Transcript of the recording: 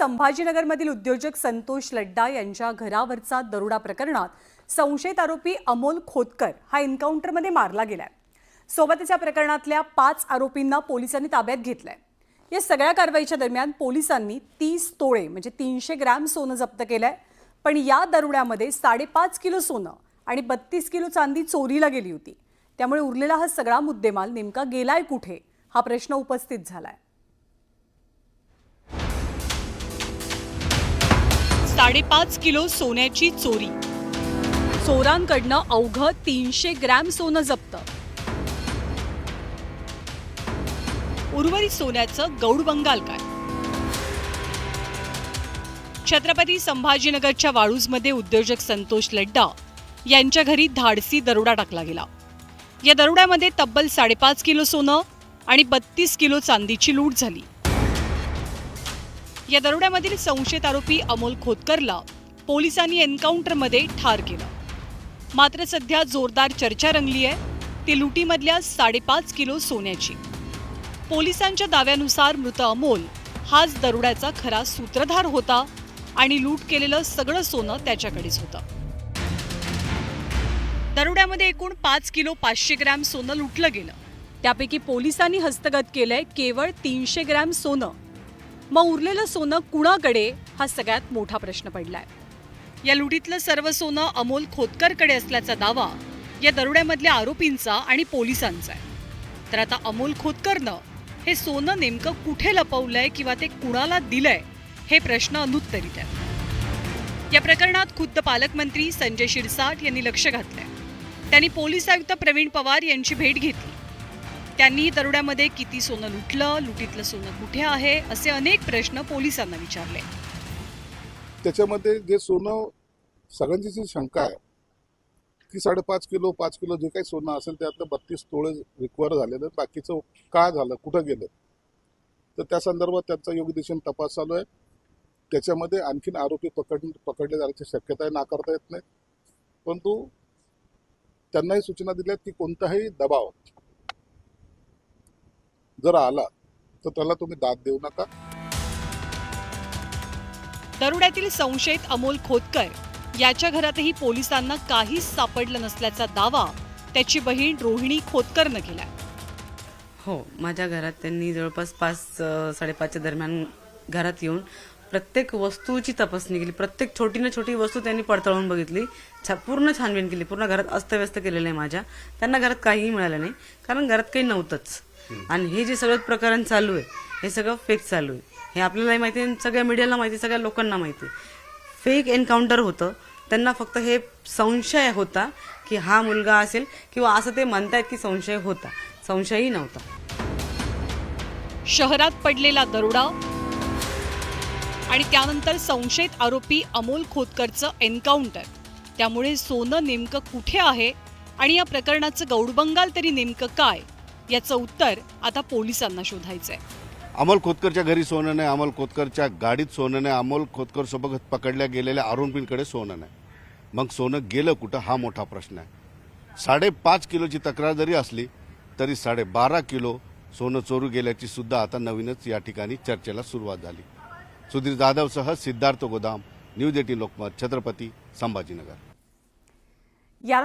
संभाजीनगरमधील उद्योजक संतोष लड्डा यांच्या घरावरचा दरोडा प्रकरणात संशयित आरोपी अमोल खोतकर हा एन्काउंटरमध्ये मारला गेलाय। सोबतच या प्रकरणातल्या 5 आरोपींना पोलिसांनी ताब्यात घेतलंय। या सगळ्या कारवाईच्या दरम्यान पोलिसांनी 30 तोळे म्हणजे 300 ग्रॅम सोनं जप्त केलंय। पण या दरोड्यामध्ये 5.5 किलो सोनं आणि 32 किलो चांदी चोरीला गेली होती। त्यामुळे उरलेला हा सगळा मुद्देमाल नेमका गेलाय कुठे हा प्रश्न उपस्थित झालाय। 5.5 किलो सोन्याची चोरी, चोरांकडनं अवघं 300 ग्रॅम सोनं जप्त। उर्वरित सोन्याचं गौडबंगाल काय? छत्रपती संभाजीनगरच्या वाळूजमध्ये उद्योजक संतोष लड्डा यांच्या घरी धाडसी दरोडा टाकला गेला। या दरोड्यामध्ये तब्बल 5.5 किलो सोनं आणि 32 किलो चांदीची लूट झाली। या दरोड्यामधील संशयित आरोपी अमोल खोतकरला पोलिसांनी एन्काउंटरमध्ये ठार केलं। मात्र सध्या जोरदार चर्चा रंगली आहे ती लुटीमधल्या 5.5 किलो सोन्याची। पोलिसांच्या दाव्यानुसार मृत अमोल हाच दरोड्याचा खरा सूत्रधार होता आणि लूट केलेलं सगळं सोनं त्याच्याकडेच होतं। दरोड्यामध्ये एकूण 5 किलो 500 ग्रॅम सोनं लुटलं गेलं। त्यापैकी पोलिसांनी हस्तगत केलंय केवळ 300 ग्रॅम सोनं। मग उरलेलं सोनं कुणाकडे हा सगळ्यात मोठा प्रश्न पडलाय। या लुटीतलं सर्व सोनं अमोल खोतकरकडे असल्याचा दावा या दरोड्यामधल्या आरोपींचा आणि पोलिसांचा आहे। तर आता अमोल खोतकरनं हे सोनं नेमकं कुठे लपवलंय किंवा ते कुणाला दिलंय हे प्रश्न अनुत्तरित आहेत। या प्रकरणात खुद्द पालकमंत्री संजय शिरसाट यांनी लक्ष घातलंय। त्यांनी पोलीस आयुक्त प्रवीण पवार यांची भेट घेतली। त्यांनी दरोड्यामध्ये किती सोनं लुटलं, लुटीतलं सोनं कुठे आहे असे अनेक प्रश्न पोलिसांना विचारले। त्याच्यामध्ये जे सोनं सगळ्यांची जी शंका आहे की 5.5 किलो 5 किलो जे काही सोनं असेल त्यातलं 32 तोळे रिकवर झालेलं, बाकीचं काय झालं, कुठं गेलं, तर त्या संदर्भात त्यांचा योग्य दिशेने तपास चालू आहे। त्याच्यामध्ये आणखीन आरोपी पकडले जाण्याची शक्यता आहे, नाकारता येत नाही। परंतु त्यांनाही सूचना दिल्यात की कोणताही दबाव जर आला तर त्याला तुम्ही दाद देऊ नका। दरोड्यातील संशयित अमोल खोतकर याच्या घरातही पोलिसांना काहीच सापडलं नसल्याचा दावा त्याची बहीण रोहिणी खोतकरनं केलाय। हो, माझ्या घरात त्यांनी जवळपास 5-5:30च्या दरम्यान घरात येऊन प्रत्येक वस्तूची तपासणी केली। प्रत्येक छोटी ना छोटी वस्तू त्यांनी पडताळून बघितली, पूर्ण छानबीन केली। पूर्ण घरात अस्तव्यस्त केलेलं आहे माझ्या। त्यांना घरात काहीही मिळालं नाही कारण घरात काही नव्हतंच। आणि हे जे सगळं प्रकरण चालू आहे हे सगळं फेक चालू आहे, हे आपल्यालाही माहिती आहे, सगळ्या मीडियाला माहिती, सगळ्या लोकांना माहिती। फेक एन्काउंटर होतं। त्यांना फक्त हे संशय होता की हा मुलगा असेल किंवा असं ते म्हणतायत की संशय होता, संशयही नव्हता। शहरात पडलेला दरोडा आणि त्यानंतर संशयित आरोपी अमोल खोतकरचं एन्काउंटर, त्यामुळे सोनं नेमकं कुठे आहे आणि या प्रकरणाचं गौडबंगाल तरी नेमकं काय याचं उत्तर आता पोलिसांना शोधायचंय। अमोल खोतकरच्या घरी सोनं नाही, अमोल खोतकरच्या गाडीत सोनं नाही, अमोल खोतकर सोबत पकडल्या गेलेल्या आरोपींकडे सोनं नाही। मग सोनं गेलं कुठं हा मोठा प्रश्न आहे। 5.5 किलोची तक्रार जरी असली तरी 12.5 किलो सोनं चोरू गेल्याची सुद्धा आता नवीनच या ठिकाणी चर्चेला सुरुवात झाली। सुधीर जाधवसह सिद्धार्थ गोदाम, न्यूज 18 लोकमत, छत्रपती संभाजीनगर।